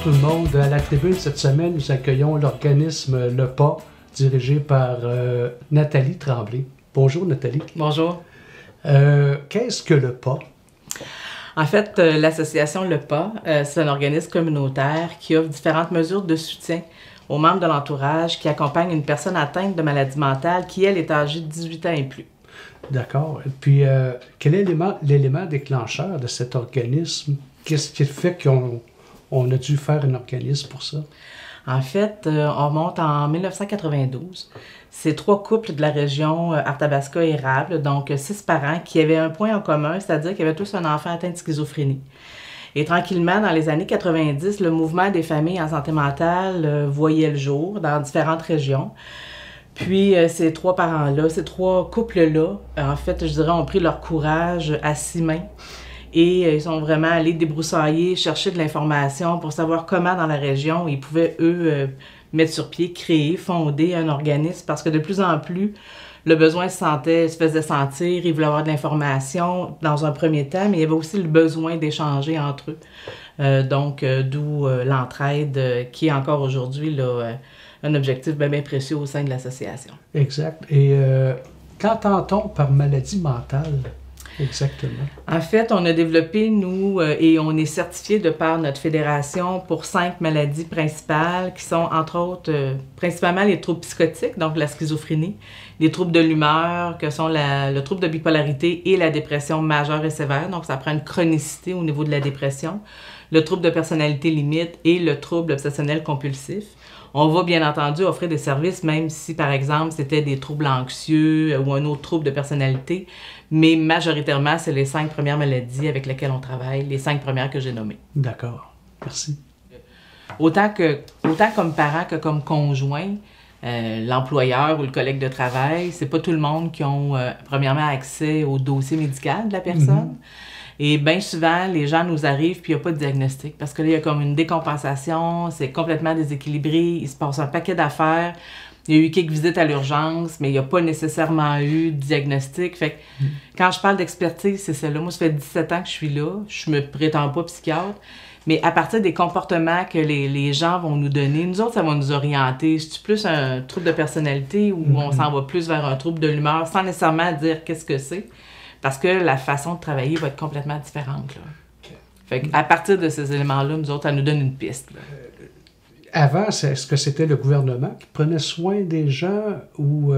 tout le monde. À la tribune cette semaine, nous accueillons l'organisme Le Pas, dirigé par Nathalie Tremblay. Bonjour Nathalie. Bonjour. Qu'est-ce que Le Pas? En fait, l'association Le Pas, c'est un organisme communautaire qui offre différentes mesures de soutien aux membres de l'entourage qui accompagnent une personne atteinte de maladie mentale qui, elle, est âgée de 18 ans et plus. D'accord. Et puis, quel est l'élément déclencheur de cet organisme? Qu'est-ce qui fait qu'on a dû faire un organisme pour ça? En fait, on remonte en 1992. C'est 3 couples de la région Arthabasca-Érable, donc 6 parents, qui avaient un point en commun, c'est-à-dire qu'ils avaient tous un enfant atteint de schizophrénie. Et tranquillement, dans les années 90, le mouvement des familles en santé mentale voyait le jour dans différentes régions. Puis ces 3 parents-là, ces 3 couples-là, en fait, je dirais, ont pris leur courage à 6 mains. Et ils sont vraiment allés débroussailler, chercher de l'information pour savoir comment dans la région ils pouvaient, eux, mettre sur pied, créer, fonder un organisme. Parce que de plus en plus, le besoin se faisait sentir, ils voulaient avoir de l'information dans un premier temps, mais il y avait aussi le besoin d'échanger entre eux. D'où l'entraide qui est encore aujourd'hui un objectif bien précieux au sein de l'association. Exact. Et qu'entend-on par maladie mentale? Exactement. En fait, on a développé, nous, et on est certifié de par notre fédération pour 5 maladies principales qui sont, entre autres, principalement les troubles psychotiques, donc la schizophrénie, les troubles de l'humeur, que sont le trouble de bipolarité et la dépression majeure et sévère, donc ça prend une chronicité au niveau de la dépression, le trouble de personnalité limite et le trouble obsessionnel compulsif. On va bien entendu offrir des services, même si, par exemple, c'était des troubles anxieux ou un autre trouble de personnalité, mais majoritairement, c'est les 5 premières maladies avec lesquelles on travaille, les 5 premières que j'ai nommées. D'accord. Merci. Autant comme parent que comme conjoint, l'employeur ou le collègue de travail, c'est pas tout le monde qui ont, premièrement, accès au dossier médical de la personne. Et bien souvent, les gens nous arrivent puis il n'y a pas de diagnostic parce que là, il y a comme une décompensation, c'est complètement déséquilibré, il se passe un paquet d'affaires. Il y a eu quelques visites à l'urgence, mais il n'y a pas nécessairement eu de diagnostic. Fait que quand je parle d'expertise, c'est ça là. Moi, ça fait 17 ans que je suis là. Je me prétends pas psychiatre. Mais à partir des comportements que les gens vont nous donner, nous autres, ça va nous orienter. C'est plus un trouble de personnalité ou on s'en va plus vers un trouble de l'humeur sans nécessairement dire qu'est-ce que c'est. Parce que la façon de travailler va être complètement différente. Là. Okay. Fait qu'à partir de ces éléments-là, nous autres, ça nous donne une piste. Avant, est-ce que c'était le gouvernement qui prenait soin des gens ou...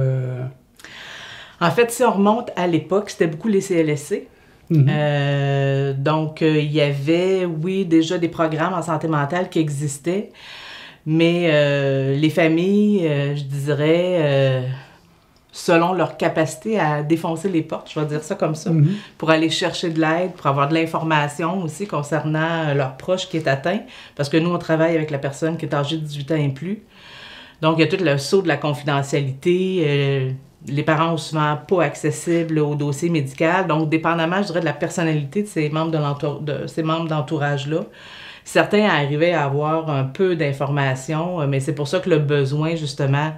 En fait, si on remonte à l'époque, c'était beaucoup les CLSC. Donc, il y avait, oui, déjà des programmes en santé mentale qui existaient, mais les familles, je dirais... selon leur capacité à défoncer les portes, je vais dire ça comme ça, pour aller chercher de l'aide, pour avoir de l'information aussi concernant leur proche qui est atteint, parce que nous, on travaille avec la personne qui est âgée de 18 ans et plus. Donc, il y a tout le saut de la confidentialité. Les parents ont souvent pas accessible au dossier médical. Donc, dépendamment, je dirais, de la personnalité de ces membres d'entourage-là, certains arrivaient à avoir un peu d'informations, mais c'est pour ça que le besoin, justement,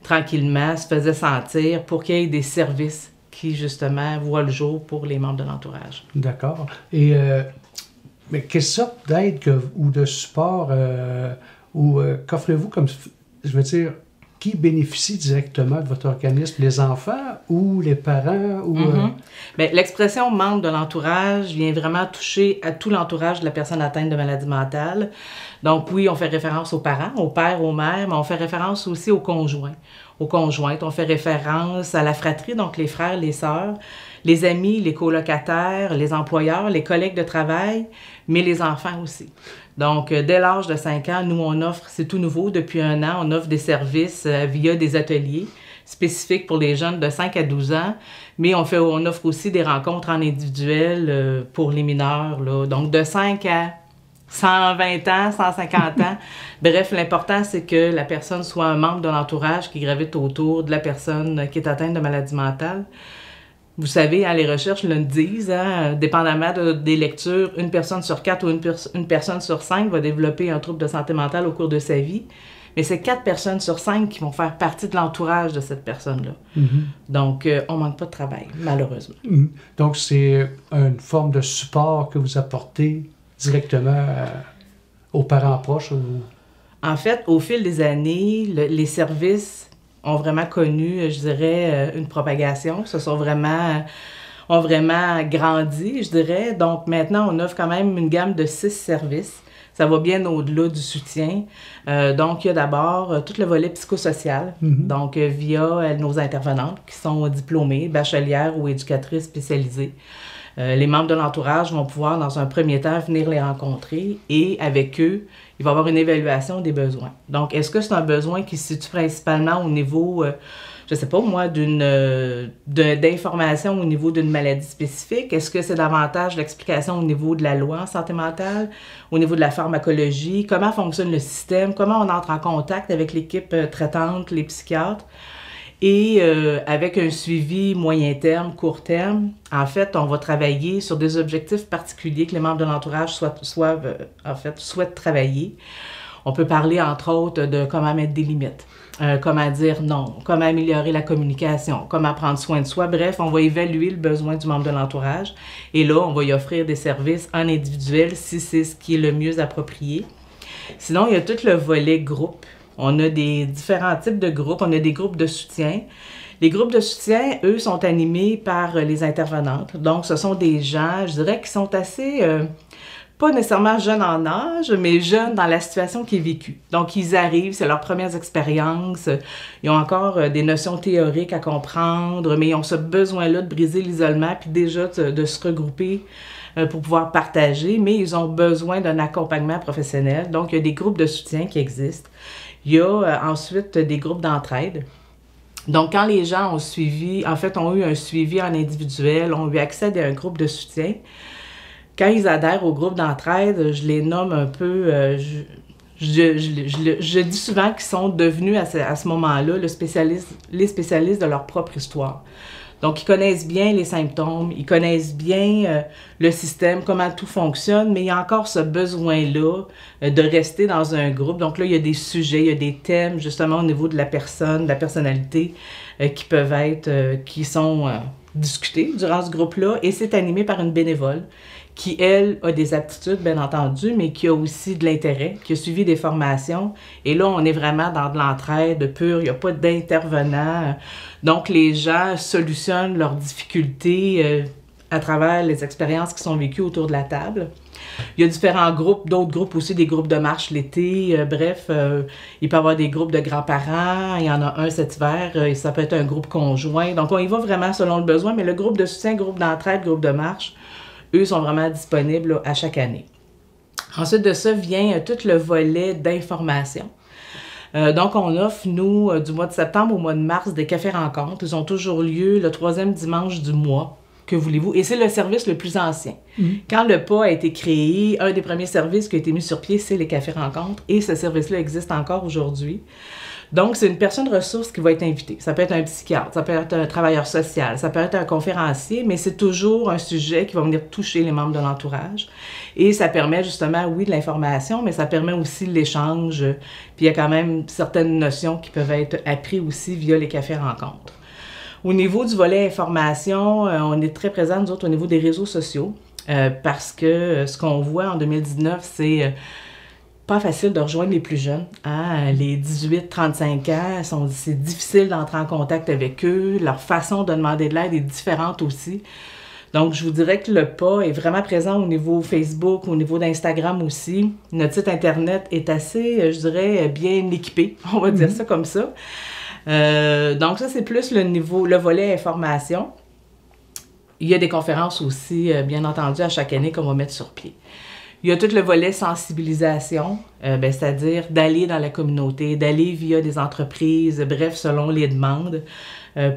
tranquillement, se faisait sentir pour qu'il y ait des services qui, justement, voient le jour pour les membres de l'entourage. D'accord. Et mais quelle sorte d'aide ou de support qu'offrez-vous comme, je veux dire, qui bénéficie directement de votre organisme? Les enfants ou les parents? Ou, Bien, l'expression membre de l'entourage vient vraiment toucher à tout l'entourage de la personne atteinte de maladie mentale. Donc oui, on fait référence aux parents, aux pères, aux mères, mais on fait référence aussi aux conjoints. Aux conjointes, on fait référence à la fratrie, donc les frères, les sœurs, les amis, les colocataires, les employeurs, les collègues de travail, mais les enfants aussi. Donc, dès l'âge de 5 ans, nous, on offre, c'est tout nouveau, depuis 1 an, on offre des services via des ateliers spécifiques pour les jeunes de 5 à 12 ans, mais on offre aussi des rencontres en individuel pour les mineurs, là, donc de 5 à 120 ans, 150 ans. Bref, l'important, c'est que la personne soit un membre de l'entourage qui gravite autour de la personne qui est atteinte de maladie mentale. Vous savez, hein, les recherches le disent, hein, dépendamment des lectures, 1 personne sur 4 ou une personne sur 5 va développer un trouble de santé mentale au cours de sa vie. Mais c'est 4 personnes sur 5 qui vont faire partie de l'entourage de cette personne-là. Donc, on ne manque pas de travail, malheureusement. Donc, c'est une forme de support que vous apportez directement aux parents proches? En fait, au fil des années, les services ont vraiment connu, je dirais, une propagation. Ont vraiment grandi, je dirais. Donc maintenant, on offre quand même une gamme de 6 services. Ça va bien au-delà du soutien. Donc, il y a d'abord tout le volet psychosocial, donc via nos intervenantes qui sont diplômées, bachelières ou éducatrices spécialisées. Les membres de l'entourage vont pouvoir, dans un premier temps, venir les rencontrer et avec eux, il va y avoir une évaluation des besoins. Donc, est-ce que c'est un besoin qui se situe principalement au niveau, je ne sais pas moi, d'information au niveau d'une maladie spécifique? Est-ce que c'est davantage l'explication au niveau de la loi en santé mentale, au niveau de la pharmacologie? Comment fonctionne le système? Comment on entre en contact avec l'équipe traitante, les psychiatres? Et avec un suivi moyen terme, court terme, en fait, on va travailler sur des objectifs particuliers que les membres de l'entourage souhaitent travailler. On peut parler, entre autres, de comment mettre des limites, comment dire non, comment améliorer la communication, comment prendre soin de soi. Bref, on va évaluer le besoin du membre de l'entourage. Et là, on va y offrir des services en individuel si c'est ce qui est le mieux approprié. Sinon, il y a tout le volet groupe. On a des différents types de groupes. On a des groupes de soutien. Les groupes de soutien, eux, sont animés par les intervenantes. Donc, ce sont des gens, je dirais, qui sont assez, pas nécessairement jeunes en âge, mais jeunes dans la situation qui est vécue. Donc, ils arrivent, c'est leurs premières expériences. Ils ont encore des notions théoriques à comprendre, mais ils ont ce besoin-là de briser l'isolement, puis déjà de se regrouper pour pouvoir partager, mais ils ont besoin d'un accompagnement professionnel. Donc, il y a des groupes de soutien qui existent. Il y a ensuite des groupes d'entraide. Donc, quand les gens ont eu un suivi en individuel, ont eu accès à un groupe de soutien, quand ils adhèrent au groupe d'entraide, je les nomme un peu, je dis souvent qu'ils sont devenus à ce moment-là les spécialistes de leur propre histoire. Donc, ils connaissent bien les symptômes, ils connaissent bien le système, comment tout fonctionne, mais il y a encore ce besoin-là de rester dans un groupe. Donc là, il y a des sujets, il y a des thèmes, justement, au niveau de la personne, de la personnalité, qui sont discutés durant ce groupe-là. Et c'est animé par une bénévole qui, elle, a des aptitudes, bien entendu, mais qui a aussi de l'intérêt, qui a suivi des formations. Et là, on est vraiment dans de l'entraide pure, il n'y a pas d'intervenant. Donc, les gens solutionnent leurs difficultés à travers les expériences qui sont vécues autour de la table. Il y a différents groupes, d'autres groupes aussi, des groupes de marche l'été. Il peut y avoir des groupes de grands-parents. Il y en a un cet hiver. Ça peut être un groupe conjoint. Donc, on y va vraiment selon le besoin, mais le groupe de soutien, groupe d'entraide, groupe de marche, eux sont vraiment disponibles là, à chaque année. Ensuite de ça vient tout le volet d'information. Donc, on offre, nous, du mois de septembre au mois de mars, des cafés-rencontres. Ils ont toujours lieu le 3e dimanche du mois. Que voulez-vous? Et c'est le service le plus ancien. Quand le PA a été créé, un des premiers services qui a été mis sur pied, c'est les cafés-rencontres. Et ce service-là existe encore aujourd'hui. Donc, c'est une personne ressource qui va être invitée. Ça peut être un psychiatre, ça peut être un travailleur social, ça peut être un conférencier, mais c'est toujours un sujet qui va venir toucher les membres de l'entourage. Et ça permet justement, oui, de l'information, mais ça permet aussi l'échange. Puis il y a quand même certaines notions qui peuvent être apprises aussi via les cafés-rencontres. Au niveau du volet information, on est très présents, nous autres, au niveau des réseaux sociaux, parce que ce qu'on voit en 2019, c'est pas facile de rejoindre les plus jeunes. Hein? Les 18-35 ans, c'est difficile d'entrer en contact avec eux. Leur façon de demander de l'aide est différente aussi. Donc, je vous dirais que le PA est vraiment présent au niveau Facebook, au niveau d'Instagram aussi. Notre site Internet est assez, je dirais, bien équipé, on va dire ça comme ça. Donc, ça, c'est plus le volet information. Il y a des conférences aussi, bien entendu, à chaque année qu'on va mettre sur pied. Il y a tout le volet sensibilisation, c'est-à-dire d'aller dans la communauté, d'aller via des entreprises, bref, selon les demandes,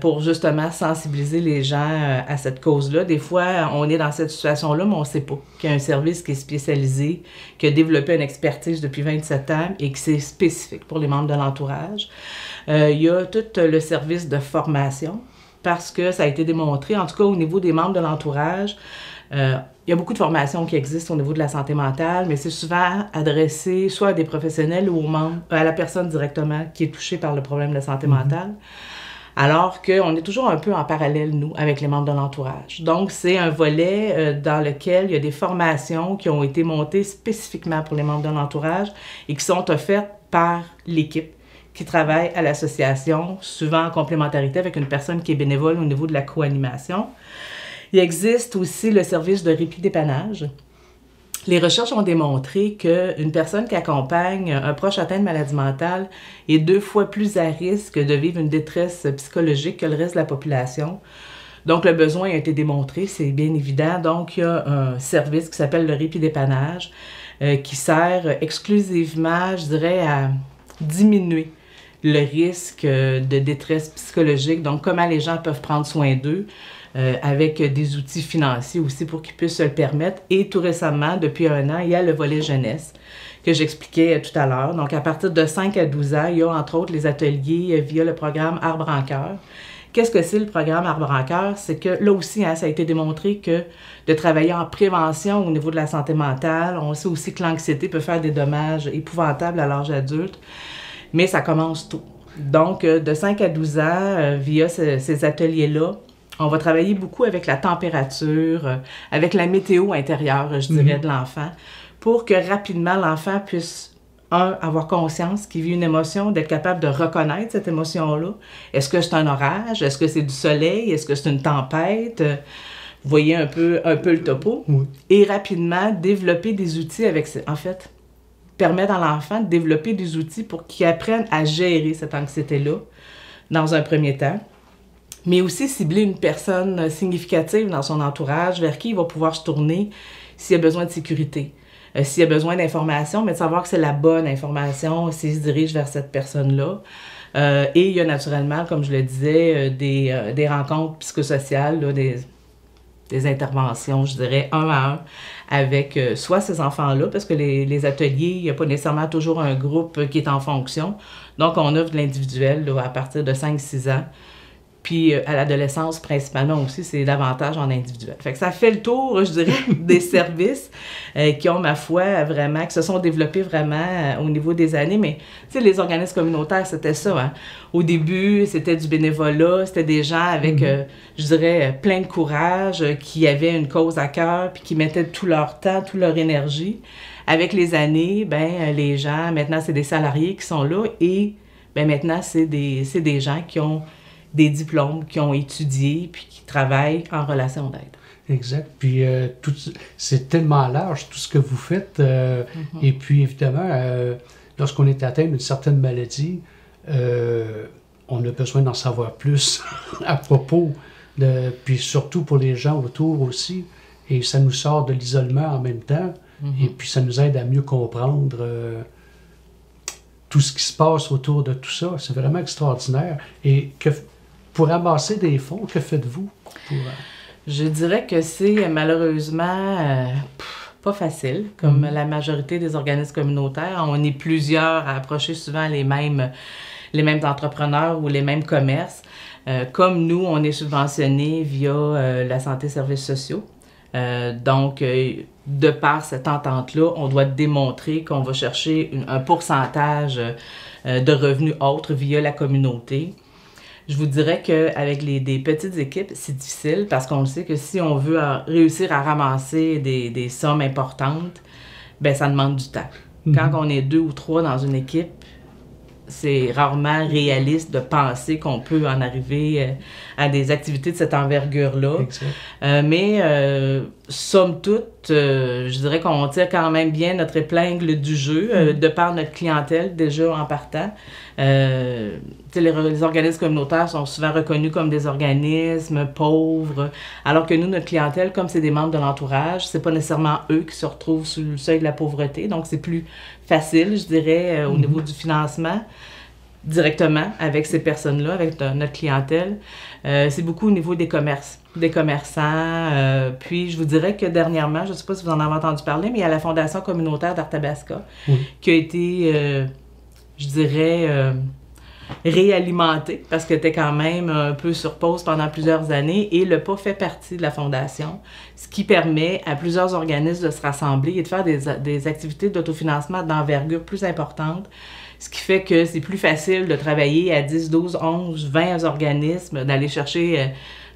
pour justement sensibiliser les gens à cette cause-là. Des fois, on est dans cette situation-là, mais on ne sait pas qu'il y a un service qui est spécialisé, qui a développé une expertise depuis 27 ans et que c'est spécifique pour les membres de l'entourage. Il y a tout le service de formation, parce que ça a été démontré, en tout cas au niveau des membres de l'entourage, il y a beaucoup de formations qui existent au niveau de la santé mentale, mais c'est souvent adressé soit à des professionnels ou à la personne directement qui est touchée par le problème de la santé mentale. Alors qu'on est toujours un peu en parallèle, nous, avec les membres de l'entourage. Donc, c'est un volet dans lequel il y a des formations qui ont été montées spécifiquement pour les membres de l'entourage et qui sont offertes par l'équipe qui travaille à l'association, souvent en complémentarité avec une personne qui est bénévole au niveau de la co-animation. Il existe aussi le service de répit-dépannage. Les recherches ont démontré qu'une personne qui accompagne un proche atteint de maladie mentale est 2 fois plus à risque de vivre une détresse psychologique que le reste de la population. Donc, le besoin a été démontré, c'est bien évident. Donc, il y a un service qui s'appelle le répit-dépannage qui sert exclusivement, je dirais, à diminuer le risque de détresse psychologique. Donc, comment les gens peuvent prendre soin d'eux. Avec des outils financiers aussi pour qu'ils puissent se le permettre. Et tout récemment, depuis 1 an, il y a le volet jeunesse que j'expliquais tout à l'heure. Donc, à partir de 5 à 12 ans, il y a entre autres les ateliers via le programme Arbre en cœur. Qu'est-ce que c'est le programme Arbre en cœur? C'est que là aussi, ça a été démontré que de travailler en prévention au niveau de la santé mentale, on sait aussi que l'anxiété peut faire des dommages épouvantables à l'âge adulte, mais ça commence tôt. Donc, de 5 à 12 ans, via ces ateliers-là, on va travailler beaucoup avec la température, avec la météo intérieure, je dirais, de l'enfant, pour que rapidement l'enfant puisse, avoir conscience qu'il vit une émotion, d'être capable de reconnaître cette émotion-là. Est-ce que c'est un orage? Est-ce que c'est du soleil? Est-ce que c'est une tempête? Vous voyez un peu le topo. Oui. Et rapidement, développer des outils permettre à l'enfant de développer des outils pour qu'il apprenne à gérer cette anxiété-là dans un premier temps. Mais aussi cibler une personne significative dans son entourage vers qui il va pouvoir se tourner s'il a besoin de sécurité, s'il a besoin d'informations, mais de savoir que c'est la bonne information s'il se dirige vers cette personne-là. Et il y a naturellement, comme je le disais, des rencontres psychosociales, là, des interventions, je dirais, 1 à 1, avec soit ces enfants-là, parce que les ateliers, il n'y a pas nécessairement toujours un groupe qui est en fonction. Donc, on offre de l'individuel là, à partir de 5-6 ans. Puis à l'adolescence, principalement aussi, c'est davantage en individuel. Fait que ça fait le tour, je dirais, des services qui ont, ma foi, vraiment, qui se sont développés vraiment au niveau des années. Mais, tu sais, les organismes communautaires, c'était ça, hein. Au début, c'était du bénévolat, c'était des gens avec, je dirais, plein de courage, qui avaient une cause à cœur, puis qui mettaient tout leur temps, toute leur énergie. Avec les années, les gens, maintenant, c'est des salariés qui sont là et, maintenant, c'est des gens qui ont des diplômes, qui ont étudié, puis qui travaillent en relation d'aide. Exact. Puis c'est tellement large tout ce que vous faites. Et puis évidemment, lorsqu'on est atteint d'une certaine maladie, on a besoin d'en savoir plus à propos. Puis surtout pour les gens autour aussi. Et ça nous sort de l'isolement en même temps. Et puis ça nous aide à mieux comprendre tout ce qui se passe autour de tout ça. C'est vraiment extraordinaire. Et pour amasser des fonds, que faites-vous? Je dirais que c'est malheureusement pas facile, comme la majorité des organismes communautaires. On est plusieurs à approcher souvent les mêmes entrepreneurs ou les mêmes commerces. Comme nous, on est subventionné via la santé services sociaux. Donc, de par cette entente-là, on doit démontrer qu'on va chercher un pourcentage de revenus autres via la communauté. Je vous dirais qu'avec des petites équipes, c'est difficile parce qu'on sait que si on veut réussir à ramasser des sommes importantes, ça demande du temps. Quand on est 2 ou 3 dans une équipe, c'est rarement réaliste de penser qu'on peut en arriver à des activités de cette envergure-là. Mais somme toute, je dirais qu'on tire quand même bien notre épingle du jeu, de par notre clientèle déjà en partant. Les organismes communautaires sont souvent reconnus comme des organismes pauvres, alors que nous, notre clientèle, comme c'est des membres de l'entourage, c'est pas nécessairement eux qui se retrouvent sous le seuil de la pauvreté, donc c'est plus facile, je dirais, au niveau du financement, directement avec ces personnes-là, avec notre clientèle. C'est beaucoup au niveau des commerces, des commerçants. Puis, je vous dirais que dernièrement, je ne sais pas si vous en avez entendu parler, mais il y a la Fondation communautaire d'Arthabasca qui a été, je dirais, réalimentée parce qu'elle était quand même un peu sur pause pendant plusieurs années et le PA fait partie de la Fondation, ce qui permet à plusieurs organismes de se rassembler et de faire des activités d'autofinancement d'envergure plus importante, Ce qui fait que c'est plus facile de travailler à 10, 12, 11, 20 organismes, d'aller chercher,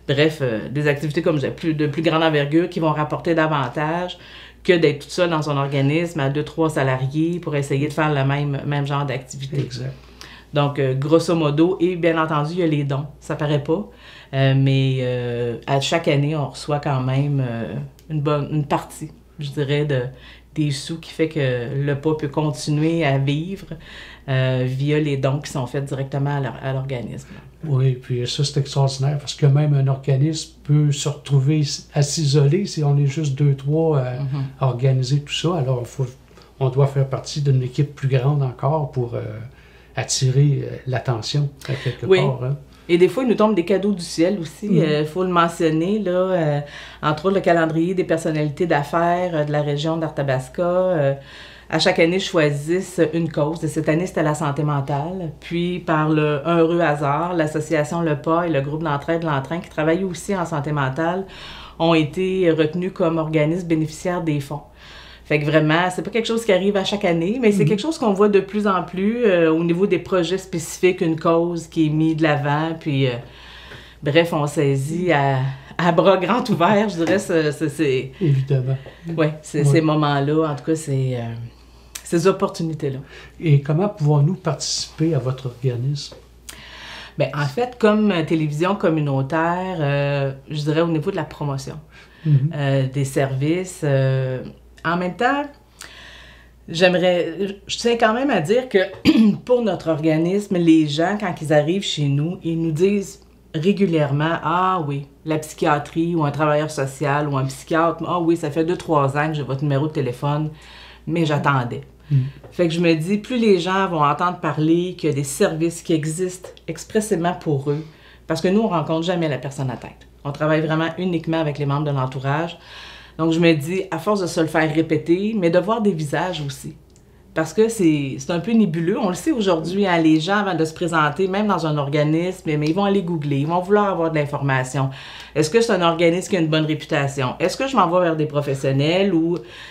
des activités comme de plus grande envergure qui vont rapporter davantage que d'être tout seul dans un organisme à 2, 3 salariés pour essayer de faire le même genre d'activité. Exact. Donc, grosso modo, et bien entendu, il y a les dons. Ça paraît pas, mais à chaque année, on reçoit quand même une partie, je dirais, des sous qui fait que le PA peut continuer à vivre via les dons qui sont faits directement à l'organisme. Oui, puis ça, c'est extraordinaire parce que même un organisme peut se retrouver à s'isoler si on est juste 2, 3 à organiser tout ça. Alors, on doit faire partie d'une équipe plus grande encore pour attirer l'attention quelque part. Hein. Et des fois, il nous tombe des cadeaux du ciel aussi. Il faut le mentionner, là. Entre autres, le calendrier des personnalités d'affaires de la région d'Arthabasca. À chaque année, choisissent une cause. Et cette année, c'était la santé mentale. Puis, par un heureux hasard, l'association Le Pas et le groupe d'entraide L'Entrain, qui travaillent aussi en santé mentale, ont été retenus comme organismes bénéficiaires des fonds. Fait que vraiment, c'est pas quelque chose qui arrive à chaque année, mais c'est quelque chose qu'on voit de plus en plus au niveau des projets spécifiques, une cause qui est mise de l'avant, puis bref, on saisit à bras grands ouverts, je dirais, c'est... Évidemment. Oui, ces moments-là, en tout cas, ces opportunités-là. Et comment pouvons-nous participer à votre organisme? Bien, en fait, comme télévision communautaire, je dirais au niveau de la promotion des services... En même temps, je tiens quand même à dire que pour notre organisme, les gens, quand ils arrivent chez nous, ils nous disent régulièrement « Ah oui, la psychiatrie ou un travailleur social ou un psychiatre, ah oui, ça fait 2-3 ans que j'ai votre numéro de téléphone, mais j'attendais. » Fait que je me dis, plus les gens vont entendre parler qu'il y a des services qui existent expressément pour eux, parce que nous, on ne rencontre jamais la personne à tête. On travaille vraiment uniquement avec les membres de l'entourage. Donc, je me dis, à force de se le faire répéter, mais de voir des visages aussi. Parce que c'est un peu nébuleux. On le sait aujourd'hui, hein, les gens, avant de se présenter, même dans un organisme, mais ils vont aller googler, ils vont vouloir avoir de l'information. Est-ce que c'est un organisme qui a une bonne réputation? Est-ce que je m'en vais vers des professionnels?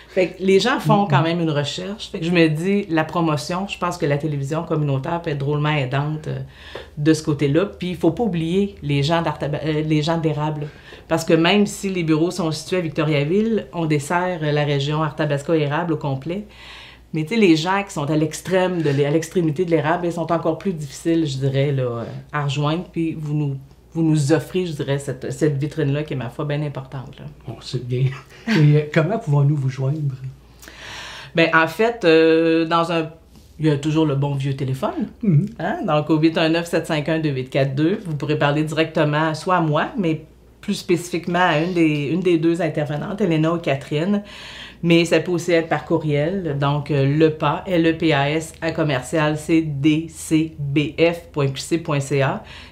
Fait que les gens font quand même une recherche. Fait que je me dis, la promotion, je pense que la télévision communautaire peut être drôlement aidante de ce côté-là. Puis, il ne faut pas oublier les gens d'Érable. Parce que même si les bureaux sont situés à Victoriaville, on dessert la région Arthabasca-Érable au complet. Mais tu sais, les gens qui sont à l'extrémité de l'érable, ils sont encore plus difficiles, je dirais, là, à rejoindre. Puis vous nous offrez, je dirais, cette vitrine-là qui est, ma foi, bien importante. Là. Bon, c'est bien. Et comment pouvons-nous vous joindre? Bien, en fait, il y a toujours le bon vieux téléphone. Hein? Donc, au 819-751-2842, vous pourrez parler directement, soit à moi, mais plus spécifiquement à une des deux intervenantes, Elena ou Catherine. Mais ça peut aussi être par courriel. Donc, LEPAS, LEPAS, @cdcbf.qc.ca.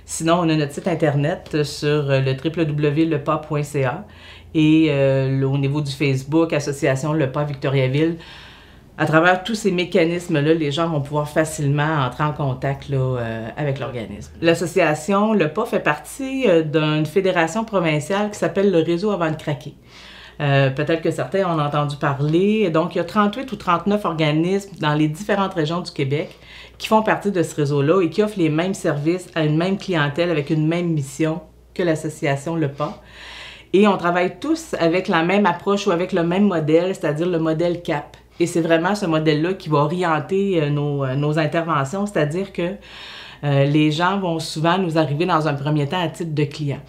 Sinon, on a notre site Internet sur le www.lepas.ca. Et au niveau du Facebook, Association LEPAS Victoriaville, à travers tous ces mécanismes-là, les gens vont pouvoir facilement entrer en contact là, avec l'organisme. L'association LEPAS fait partie d'une fédération provinciale qui s'appelle le Réseau avant de craquer. Peut-être que certains en ont entendu parler. Donc, il y a 38 ou 39 organismes dans les différentes régions du Québec qui font partie de ce réseau-là et qui offrent les mêmes services à une même clientèle avec une même mission que l'association LEPAS. Et on travaille tous avec la même approche ou avec le même modèle, c'est-à-dire le modèle CAP. Et c'est vraiment ce modèle-là qui va orienter nos interventions, c'est-à-dire que les gens vont souvent nous arriver dans un premier temps à titre de clients.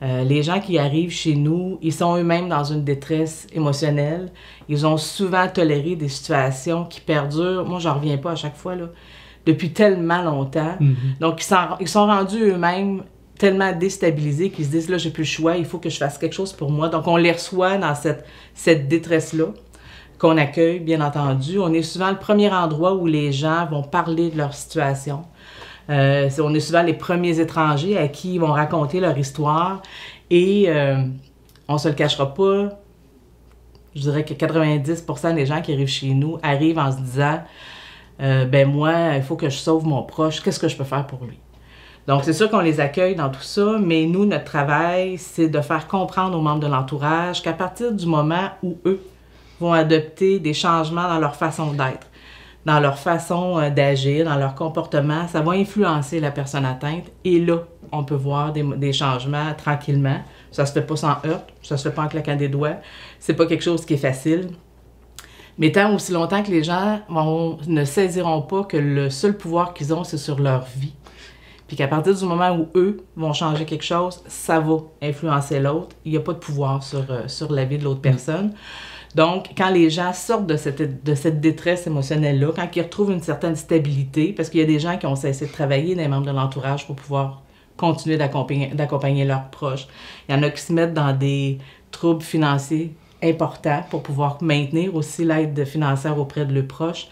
Les gens qui arrivent chez nous, ils sont eux-mêmes dans une détresse émotionnelle. Ils ont souvent toléré des situations qui perdurent. Moi, j'en reviens pas à chaque fois, là, depuis tellement longtemps. Donc, ils sont rendus eux-mêmes tellement déstabilisés qu'ils se disent, là, j'ai plus le choix, il faut que je fasse quelque chose pour moi. Donc, on les reçoit dans cette détresse-là, qu'on accueille, bien entendu. On est souvent le premier endroit où les gens vont parler de leur situation. On est souvent les premiers étrangers à qui ils vont raconter leur histoire et on se le cachera pas, je dirais que 90% des gens qui arrivent chez nous arrivent en se disant ben moi, il faut que je sauve mon proche, qu'est-ce que je peux faire pour lui? Donc, c'est sûr qu'on les accueille dans tout ça, mais nous, notre travail, c'est de faire comprendre aux membres de l'entourage qu'à partir du moment où eux vont adopter des changements dans leur façon d'être, dans leur façon d'agir, dans leur comportement, ça va influencer la personne atteinte. Et là, on peut voir des changements tranquillement. Ça se fait pas sans heurte, ça se fait pas en claquant des doigts. C'est pas quelque chose qui est facile. Mais tant aussi longtemps que les gens ne saisiront pas que le seul pouvoir qu'ils ont, c'est sur leur vie. Puis qu'à partir du moment où eux vont changer quelque chose, ça va influencer l'autre. Il n'y a pas de pouvoir sur la vie de l'autre personne. Donc, quand les gens sortent de cette détresse émotionnelle-là, quand ils retrouvent une certaine stabilité, parce qu'il y a des gens qui ont cessé de travailler, des membres de l'entourage, pour pouvoir continuer d'accompagner leurs proches. Il y en a qui se mettent dans des troubles financiers importants pour pouvoir maintenir aussi l'aide financière auprès de leurs proches.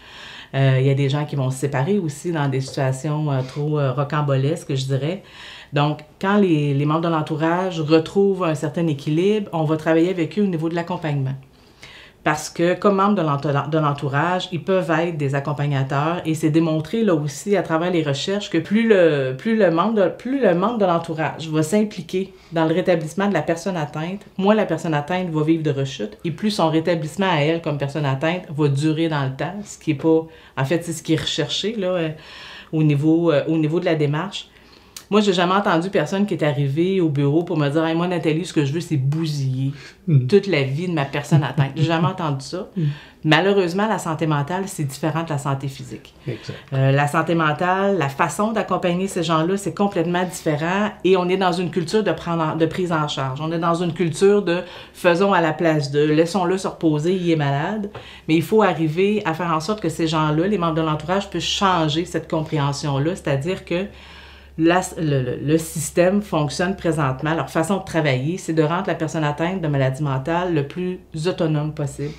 Il y a des gens qui vont se séparer aussi dans des situations trop rocambolesques, je dirais. Donc, quand les membres de l'entourage retrouvent un certain équilibre, on va travailler avec eux au niveau de l'accompagnement. Parce que, comme membres de l'entourage, ils peuvent être des accompagnateurs et c'est démontré là aussi à travers les recherches que plus le membre de l'entourage va s'impliquer dans le rétablissement de la personne atteinte, moins la personne atteinte va vivre de rechute et plus son rétablissement à elle comme personne atteinte va durer dans le temps, ce qui est pas... En fait, c'est ce qui est recherché là, au niveau de la démarche. Moi, j'ai jamais entendu personne qui est arrivé au bureau pour me dire « Hey, moi, Nathalie, ce que je veux, c'est bousiller toute la vie de ma personne atteinte. » J'ai jamais entendu ça. Malheureusement, la santé mentale, c'est différent de la santé physique. La santé mentale, la façon d'accompagner ces gens-là, c'est complètement différent et on est dans une culture de prise en charge. On est dans une culture de « faisons à la place de, laissons-le se reposer, il est malade ». Mais il faut arriver à faire en sorte que ces gens-là, les membres de l'entourage, puissent changer cette compréhension-là, c'est-à-dire que le système fonctionne présentement. Leur façon de travailler, c'est de rendre la personne atteinte de maladie mentale le plus autonome possible,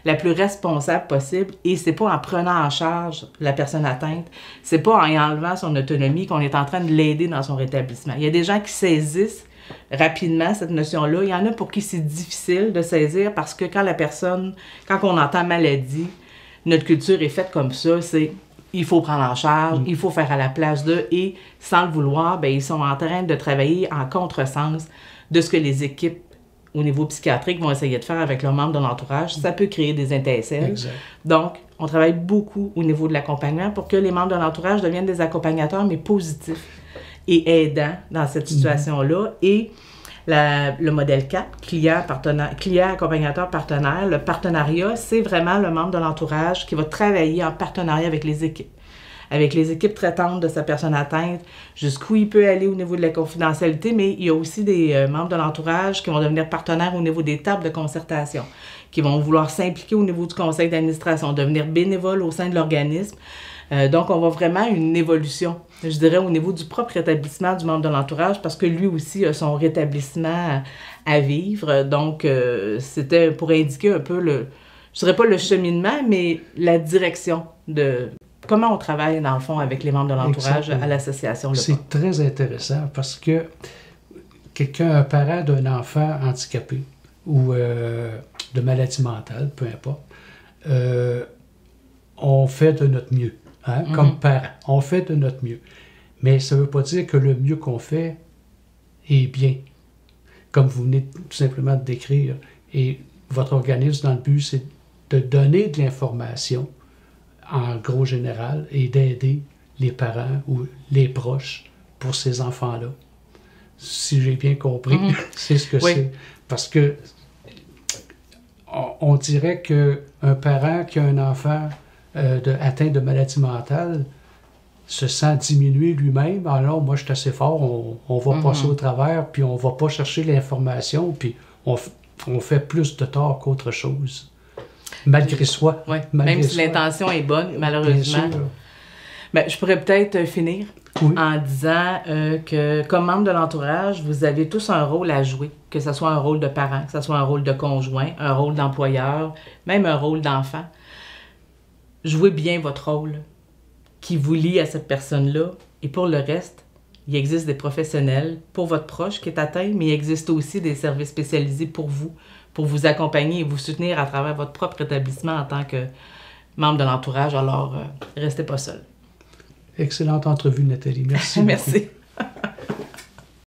la plus responsable possible. Et c'est pas en prenant en charge la personne atteinte, c'est pas en y enlevant son autonomie qu'on est en train de l'aider dans son rétablissement. Il y a des gens qui saisissent rapidement cette notion-là. Il y en a pour qui c'est difficile de saisir parce que quand on entend maladie, notre culture est faite comme ça, c'est il faut prendre en charge, il faut faire à la place d'eux, et sans le vouloir, bien, ils sont en train de travailler en contresens de ce que les équipes au niveau psychiatrique vont essayer de faire avec leurs membres de l'entourage. Ça peut créer des étincelles. Exact. Donc, on travaille beaucoup au niveau de l'accompagnement pour que les membres de l'entourage deviennent des accompagnateurs, mais positifs et aidants dans cette situation-là. Et le modèle 4, client, accompagnateur, partenaire, le partenariat, c'est vraiment le membre de l'entourage qui va travailler en partenariat avec les équipes traitantes de sa personne atteinte, jusqu'où il peut aller au niveau de la confidentialité, mais il y a aussi des membres de l'entourage qui vont devenir partenaires au niveau des tables de concertation, qui vont vouloir s'impliquer au niveau du conseil d'administration, devenir bénévoles au sein de l'organisme. Donc, on voit vraiment une évolution, je dirais, au niveau du propre rétablissement du membre de l'entourage, parce que lui aussi a son rétablissement à vivre. Donc, c'était pour indiquer un peu je dirais pas le cheminement, mais la direction de comment on travaille, dans le fond, avec les membres de l'entourage à l'association. C'est très intéressant parce que un parent d'un enfant handicapé ou de maladie mentale, peu importe, on fait de notre mieux. Hein, comme parents, on fait de notre mieux. Mais ça ne veut pas dire que le mieux qu'on fait est bien. Comme vous venez tout simplement de décrire. Et votre organisme, dans le but, c'est de donner de l'information en gros général et d'aider les parents ou les proches pour ces enfants-là. Si j'ai bien compris, c'est ce que c'est. Parce que on dirait qu'un parent qui a un enfant atteint de maladie mentale se sent diminuer lui-même. Alors, moi, je suis assez fort, on va passer au travers, puis on va pas chercher l'information, puis on fait plus de tort qu'autre chose. Malgré soi. Oui, même si l'intention est bonne, malheureusement. Ben, je pourrais peut-être finir en disant que, comme membre de l'entourage, vous avez tous un rôle à jouer, que ce soit un rôle de parent, que ce soit un rôle de conjoint, un rôle d'employeur, même un rôle d'enfant. Jouez bien votre rôle qui vous lie à cette personne-là. Et pour le reste, il existe des professionnels pour votre proche qui est atteint, mais il existe aussi des services spécialisés pour vous accompagner et vous soutenir à travers votre propre établissement en tant que membre de l'entourage. Alors, restez pas seul. Excellente entrevue, Nathalie. Merci. Merci.